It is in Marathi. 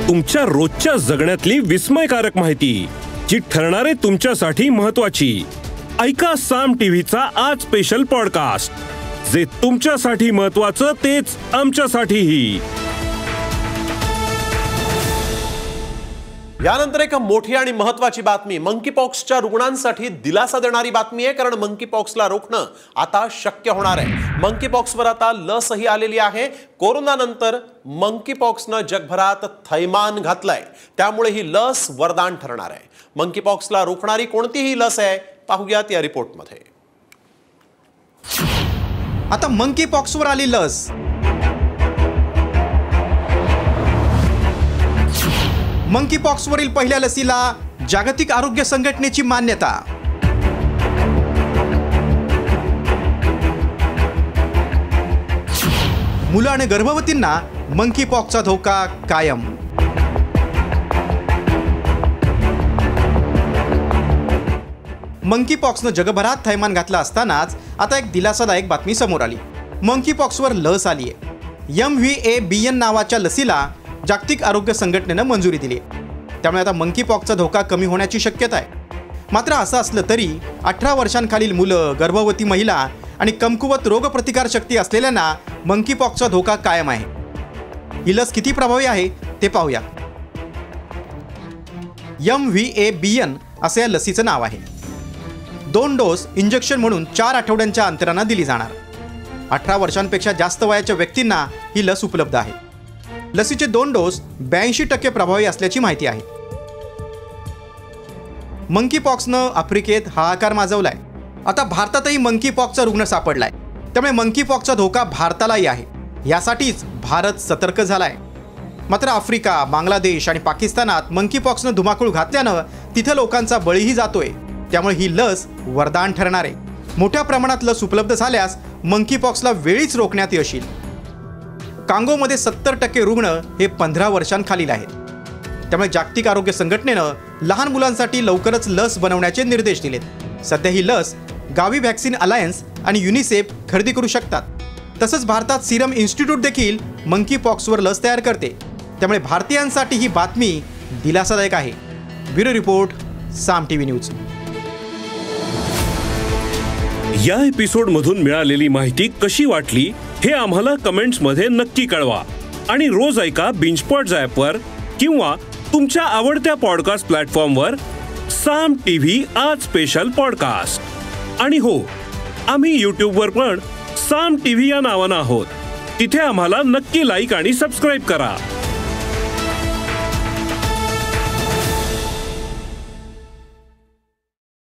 तुमच्या रोजच्या जगण्यातली विस्मयकारक माहिती जी ठरणारे तुमच्यासाठी महत्त्वाची। ऐका साम टीव्हीचा आज स्पेशल पॉडकास्ट, जे तुमच्यासाठी महत्त्वाचं तेच आमच्यासाठीही। यानंतर एक मोठी आणि महत्त्वाची बातमी, मंकीपॉक्सच्या रुग्णांसाठी दिलासा देणारी बातमी आहे, कारण मंकीपॉक्सला रोखणं आता शक्य होणार आहे। मंकीपॉक्सवर आता लसही आलेली आहे। कोरोनानंतर मंकीपॉक्सनं जगभरात थैमान घातलंय, त्यामुळे ही लस वरदान ठरणार आहे। मंकीपॉक्सला रोखणारी कोणतीही लस आहे, पाहूयात या रिपोर्टमध्ये। आता मंकीपॉक्सवर आली लस। मंकीपॉक्सवरील पहिल्या लसीला जागतिक आरोग्य संघटनेची मान्यता। मुलं आणि गर्भवतींना मंकीपॉक्सचा धोका कायम। मंकीपॉक्सनं जगभरात थैमान घातलं असतानाच आता एक दिलासादायक बातमी समोर आली। मंकीपॉक्सवर लस आली आहे। MVABN नावाच्या लसीला जागतिक आरोग्य संघटनेनं मंजुरी दिली, त्यामुळे आता मंकीपॉक्सचा धोका कमी होण्याची शक्यता आहे। मात्र असं असलं तरी 18 वर्षांखालील मुलं, गर्भवती महिला आणि कमकुवत रोगप्रतिकारशक्ती असलेल्यांना मंकीपॉक्सचा धोका कायम आहे। ही लस किती प्रभावी आहे ते पाहूया। MVABN असं या लसीचं नाव आहे। 2 डोस इंजेक्शन म्हणून 4 आठवड्यांच्या अंतरानं दिली जाणार। 18 वर्षांपेक्षा जास्त वयाच्या व्यक्तींना ही लस उपलब्ध आहे। लसीचे 2 डोस 82% प्रभावी असल्याची माहिती आहे। मंकीपॉक्सनं आफ्रिकेत हाहाकार माजवलाय। आता भारतातही मंकीपॉक्सचा रुग्ण सापडलाय, त्यामुळे मंकीपॉक्सचा धोका भारतालाही आहे। यासाठीच भारत सतर्क झालाय। मात्र आफ्रिका, बांगलादेश आणि पाकिस्तानात मंकीपॉक्सनं धुमाकूळ घातल्यानं तिथं लोकांचा बळीही जातोय, त्यामुळे ही लस वरदान ठरणार आहे। मोठ्या प्रमाणात लस उपलब्ध झाल्यास मंकीपॉक्सला वेळीच रोखण्यात येईल। कांगोमध्ये 70% रुग्ण हे 15 वर्षांखालील आहेत, त्यामुळे जागतिक आरोग्य संघटनेनं लहान मुलांसाठी लवकरच लस बनवण्याचे निर्देश दिलेत। सध्या ही लस गावी व्हॅक्सिन अलायन्स आणि युनिसेफ खरेदी करू शकतात। तसंच भारतात सिरम इन्स्टिट्यूट देखील मंकीपॉक्सवर लस तयार करते, त्यामुळे भारतीयांसाठी ही बातमी दिलासादायक आहे। ब्युरो रिपोर्ट, साम टीव्ही न्यूज। या एपिसोडमधून मिळालेली माहिती कशी वाटली हे आम्हाला कमेंट्समध्ये नक्की कळवा। आणि रोज ऐका बिंचपॉट ॲपवर किंवा तुमच्या आवडत्या पॉडकास्ट प्लॅटफॉर्मवर साम टीव्ही आज स्पेशल पॉडकास्ट। आणि हो, आम्ही यूट्यूबवर पण साम टीव्ही या नावानं आहोत, तिथे आम्हाला नक्की लाईक आणि सबस्क्राईब करा।